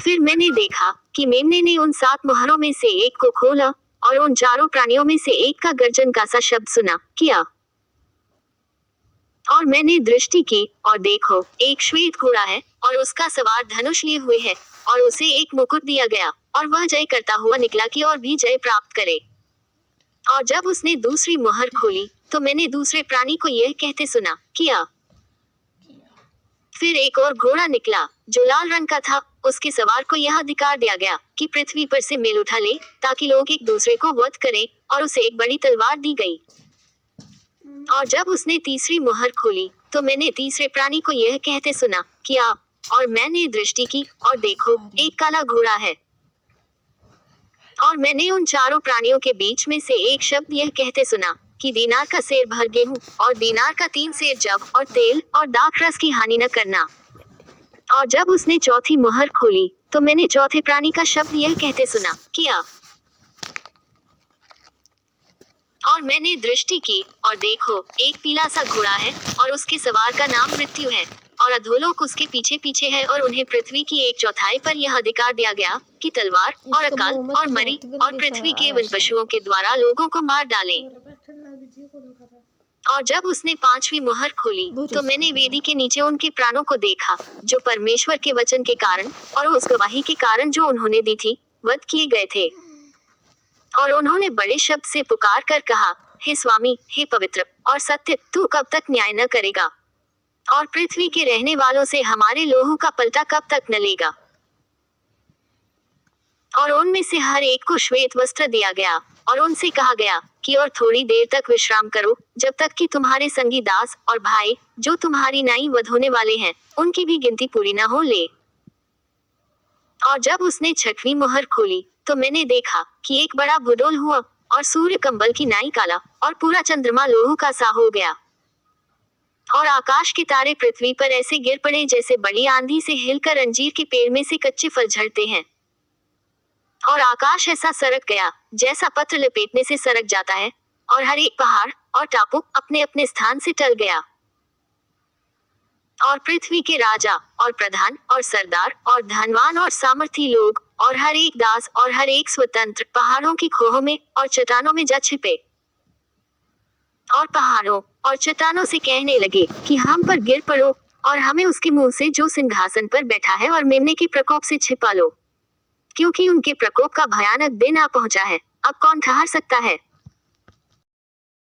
फिर मैंने देखा कि मेमने ने उन 7 मोहरों में से एक को खोला और उन चारों प्राणियों में से एक का गर्जन का सा शब्द सुना किया। और मैंने दृष्टि की और देखो एक श्वेत घोड़ा है और उसका सवार धनुष लिए हुए है और उसे एक मुकुट दिया गया और वह जय करता हुआ निकला कि और भी जय प्राप्त करे। और जब उसने दूसरी मोहर खोली तो मैंने दूसरे प्राणी को यह कहते सुना किया। फिर एक और घोड़ा निकला जो लाल रंग का था, उसके सवार को यह अधिकार दिया गया कि पृथ्वी पर से मेल उठा ले ताकि लोग एक दूसरे को वध करें और उसे एक बड़ी तलवार दी गई। और जब उसने तीसरी मोहर खोली तो मैंने तीसरे प्राणी को यह कहते सुना किया। और मैंने दृष्टि की और देखो एक काला घोड़ा है। और मैंने उन चारों प्राणियों के बीच में से एक शब्द यह कहते सुना कि दीनार का सेर भर गेहूं और दीनार का 3 सेर जव और तेल और दाख रस की हानि न करना। और जब उसने चौथी मोहर खोली तो मैंने चौथे प्राणी का शब्द यह कहते सुना किया। और मैंने दृष्टि की और देखो एक पीला सा घोड़ा है और उसके सवार का नाम मृत्यु है और अधोलोक उसके पीछे पीछे है और उन्हें पृथ्वी की 1/4 पर यह अधिकार दिया गया कि तलवार और अकाल और मरी और पृथ्वी के वन पशुओं के द्वारा लोगों को मार डालें। और जब उसने 5वीं मोहर खोली तो मैंने वेदी के नीचे उनके प्राणों को देखा जो परमेश्वर के वचन के कारण और उस गवाही के कारण जो उन्होंने दी थी वध किए गए थे। और उन्होंने बड़े शब्द से पुकार कर कहा, हे स्वामी, हे पवित्र और सत्य, तू कब तक न्याय न करेगा और पृथ्वी के रहने वालों से हमारे लोहों का पलटा कब तक न लेगा। और उनमें से हर एक को श्वेत वस्त्र दिया गया और उनसे कहा गया कि और थोड़ी देर तक विश्राम करो जब तक कि तुम्हारे संगी दास और भाई जो तुम्हारी नाई वध होने वाले हैं उनकी भी गिनती पूरी न हो ले। और जब उसने 6वीं मोहर खोली तो मैंने देखा कि एक बड़ा भूडोल हुआ और सूर्य कंबल की नाई काला और पूरा चंद्रमा लोह का सा हो गया। और आकाश के तारे पृथ्वी पर ऐसे गिर पड़े जैसे बड़ी आंधी से हिलकर अंजीर के पेड़ में से कच्चे फल झड़ते हैं। और आकाश ऐसा सरक गया जैसा पत्र लपेटने से सरक जाता है और हर एक पहाड़ और टापू अपने अपने स्थान से टल गया। और पृथ्वी के राजा और प्रधान और सरदार और धनवान और सामर्थी लोग और हर एक दास और हर एक स्वतंत्र पहाड़ों की खोहों में और चट्टानों में जा छिपे। और पहाड़ों और चट्टानों से कहने लगे कि हम पर गिर पड़ो और हमें उसके मुंह से जो सिंहासन पर बैठा है और मेमने के प्रकोप से छिपा लो, क्योंकि उनके प्रकोप का भयानक दिन आ पहुंचा है। अब कौन ठहर सकता है।